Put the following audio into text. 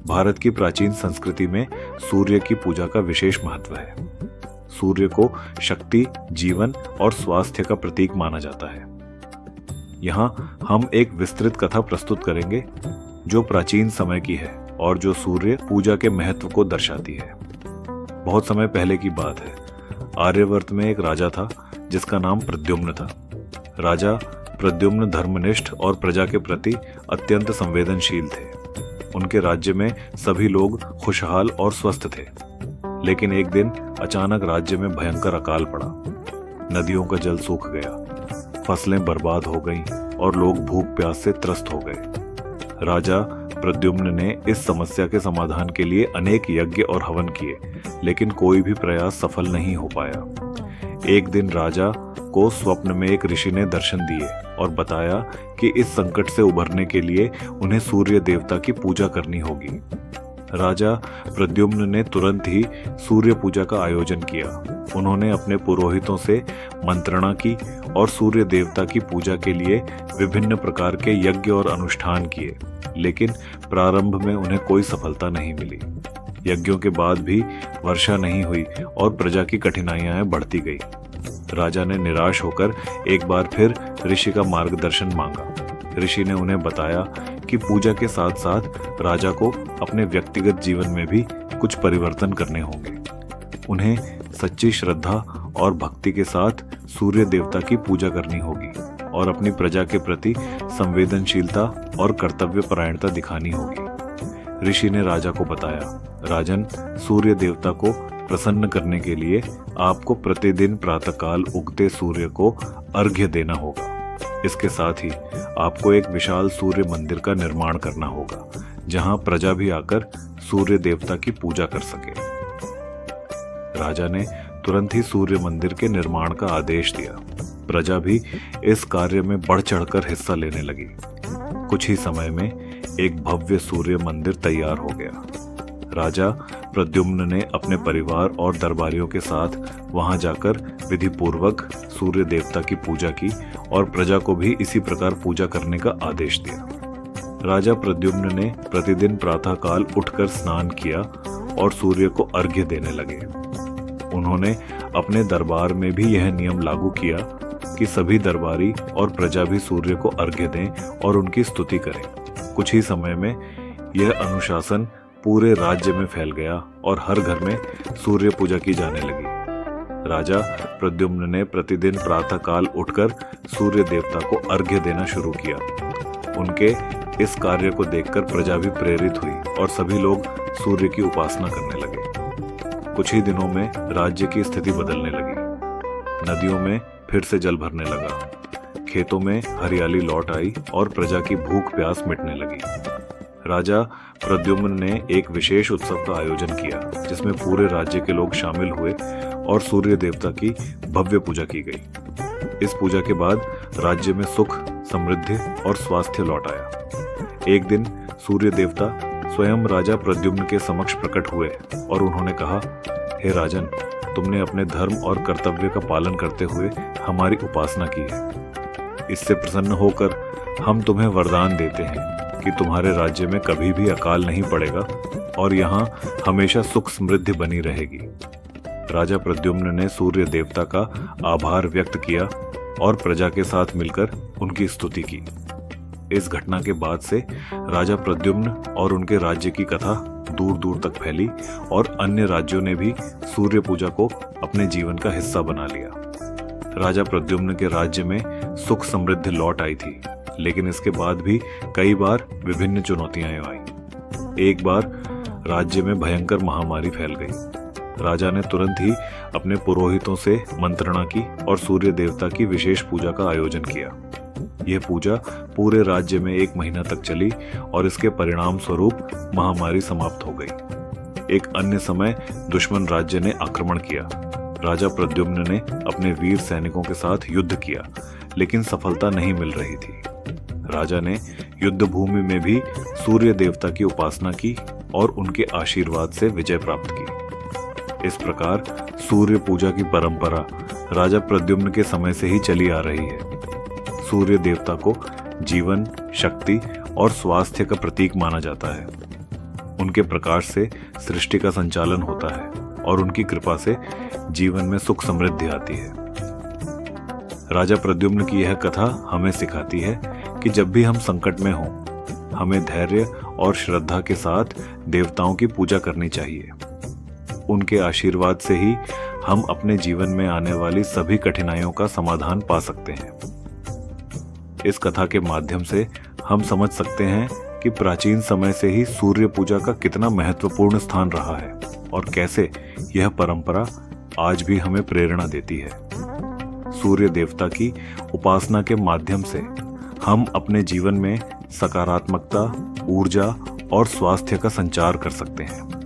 भारत की प्राचीन संस्कृति में सूर्य की पूजा का विशेष महत्व है। सूर्य को शक्ति, जीवन और स्वास्थ्य का प्रतीक माना जाता है। यहाँ हम एक विस्तृत कथा प्रस्तुत करेंगे जो प्राचीन समय की है और जो सूर्य पूजा के महत्व को दर्शाती है। बहुत समय पहले की बात है। आर्यावर्त में एक राजा था जिसका नाम प्रद्युम्न था। राजा प्रद्युम्न धर्मनिष्ठ और प्रजा के प्रति अत्यंत संवेदनशील थे। उनके राज्य में सभी लोग खुशहाल और स्वस्थ थे। लेकिन एक दिन अचानक राज्य में भयंकर अकाल पड़ा। नदियों का जल सूख गया, फसलें बर्बाद हो गईं और लोग भूख प्यास से त्रस्त हो गए। राजा प्रद्युम्न ने इस समस्या के समाधान के लिए अनेक यज्ञ और हवन किए, लेकिन कोई भी प्रयास सफल नहीं हो पाया। एक दिन राजा को स्वप्न में एक ऋषि ने दर्शन दिए और बताया कि इस संकट से उबरने के लिए उन्हें सूर्य देवता की पूजा करनी होगी। राजा प्रद्युम्न ने तुरंत ही सूर्य पूजा का आयोजन किया। उन्होंने अपने पुरोहितों से मंत्रणा की और सूर्य देवता की पूजा के लिए विभिन्न प्रकार के यज्ञ और अनुष्ठान किए, लेकिन प्रारंभ में उन्हें कोई सफलता नहीं मिली। यज्ञों के बाद भी वर्षा नहीं हुई और प्रजा की कठिनाइयां बढ़ती गई। राजा ने निराश होकर एक बार फिर ऋषि का मार्गदर्शन मांगा। ऋषि ने उन्हें बताया कि पूजा के साथ साथ राजा को अपने व्यक्तिगत जीवन में भी कुछ परिवर्तन करने होंगे। उन्हें सच्ची श्रद्धा और भक्ति के साथ सूर्य देवता की पूजा करनी होगी और अपनी प्रजा के प्रति संवेदनशीलता और कर्तव्य परायणता दिखानी होगी। ऋषि ने राजा को बताया, राजन, सूर्य देवता को प्रसन्न करने के लिए आपको प्रतिदिन प्रातःकाल उगते सूर्य को अर्घ्य देना होगा। इसके साथ ही आपको एक विशाल सूर्य मंदिर का निर्माण करना होगा, जहां प्रजा भी आकर सूर्य देवता की पूजा कर सके। राजा ने तुरंत ही सूर्य मंदिर के निर्माण का आदेश दिया। प्रजा भी इस कार्य में बढ़ चढ़कर हिस्सा लेने लगी। कुछ ही समय में एक भव्य सूर्य मंदिर तैयार हो गया। राजा प्रद्युम्न ने अपने परिवार और दरबारियों के साथ वहां जाकर विधि पूर्वक सूर्य देवता की पूजा की और प्रजा को भी इसी प्रकार पूजा करने का आदेश दिया। राजा प्रद्युम्न ने प्रतिदिन प्रातःकाल उठकर स्नान किया और सूर्य को अर्घ्य देने लगे। उन्होंने अपने दरबार में भी यह नियम लागू किया कि सभी दरबारी और प्रजा भी सूर्य को अर्घ्य दें और उनकी स्तुति करें। कुछ ही समय में यह अनुशासन पूरे राज्य में फैल गया और हर घर में सूर्य पूजा की जाने लगी। राजा प्रद्युम्न ने प्रतिदिन प्रातःकाल उठकर सूर्य देवता को अर्घ्य देना शुरू किया। उनके इस कार्य को देखकर प्रजा भी प्रेरित हुई और सभी लोग सूर्य की उपासना करने लगे। कुछ ही दिनों में राज्य की स्थिति बदलने लगी। नदियों में फिर से जल भरने लगा, खेतों में हरियाली लौट आई और प्रजा की भूख प्यास मिटने लगी। राजा प्रद्युम्न ने एक विशेष उत्सव का आयोजन किया, जिसमें पूरे राज्य के लोग शामिल हुए और सूर्य देवता की भव्य पूजा की गई। इस पूजा के बाद राज्य में सुख, समृद्धि और स्वास्थ्य लौट आया। एक दिन सूर्य देवता स्वयं राजा प्रद्युम्न के समक्ष प्रकट हुए और उन्होंने कहा, हे राजन, तुमने अपने धर्म और कर्तव्य का पालन करते हुए हमारी उपासना की है। इससे प्रसन्न होकर हम तुम्हें वरदान देते हैं कि तुम्हारे राज्य में कभी भी अकाल नहीं पड़ेगा और यहाँ हमेशा सुख समृद्धि बनी रहेगी। राजा प्रद्युम्न ने सूर्य देवता का आभार व्यक्त किया और प्रजा के साथ मिलकर उनकी स्तुति की। इस घटना के बाद से राजा प्रद्युम्न और उनके राज्य की कथा दूर दूर तक फैली और अन्य राज्यों ने भी सूर्य पूजा को अपने जीवन का हिस्सा बना लिया। राजा प्रद्युम्न के राज्य में सुख समृद्धि लौट आई थी, लेकिन इसके बाद भी कई बार विभिन्न चुनौतियां आई। एक बार राज्य में भयंकर महामारी फैल गई। राजा ने तुरंत ही अपने पुरोहितों से मंत्रणा की और सूर्य देवता की विशेष पूजा का आयोजन किया। यह पूजा पूरे राज्य में 1 महीना तक चली और इसके परिणाम स्वरूप महामारी समाप्त हो गई। एक अन्य समय दुश्मन राज्य ने आक्रमण किया। राजा प्रद्युम्न ने अपने वीर सैनिकों के साथ युद्ध किया, लेकिन सफलता नहीं मिल रही थी। राजा ने युद्ध भूमि में भी सूर्य देवता की उपासना की और उनके आशीर्वाद से विजय प्राप्त की। इस प्रकार सूर्य पूजा की परंपरा राजा प्रद्युम्न के समय से ही चली आ रही है। सूर्य देवता को जीवन, शक्ति और स्वास्थ्य का प्रतीक माना जाता है। उनके प्रकाश से सृष्टि का संचालन होता है और उनकी कृपा से जीवन में सुख समृद्धि आती है। राजा प्रद्युम्न की यह कथा हमें सिखाती है कि जब भी हम संकट में हों, हमें धैर्य और श्रद्धा के साथ देवताओं की पूजा करनी चाहिए। उनके आशीर्वाद से ही हम अपने जीवन में आने वाली सभी कठिनाइयों का समाधान पा सकते हैं। इस कथा के माध्यम से हम समझ सकते हैं कि प्राचीन समय से ही सूर्य पूजा का कितना महत्वपूर्ण स्थान रहा है और कैसे यह परंपरा आज भी हमें प्रेरणा देती है। सूर्य देवता की उपासना के माध्यम से हम अपने जीवन में सकारात्मकता, ऊर्जा और स्वास्थ्य का संचार कर सकते हैं।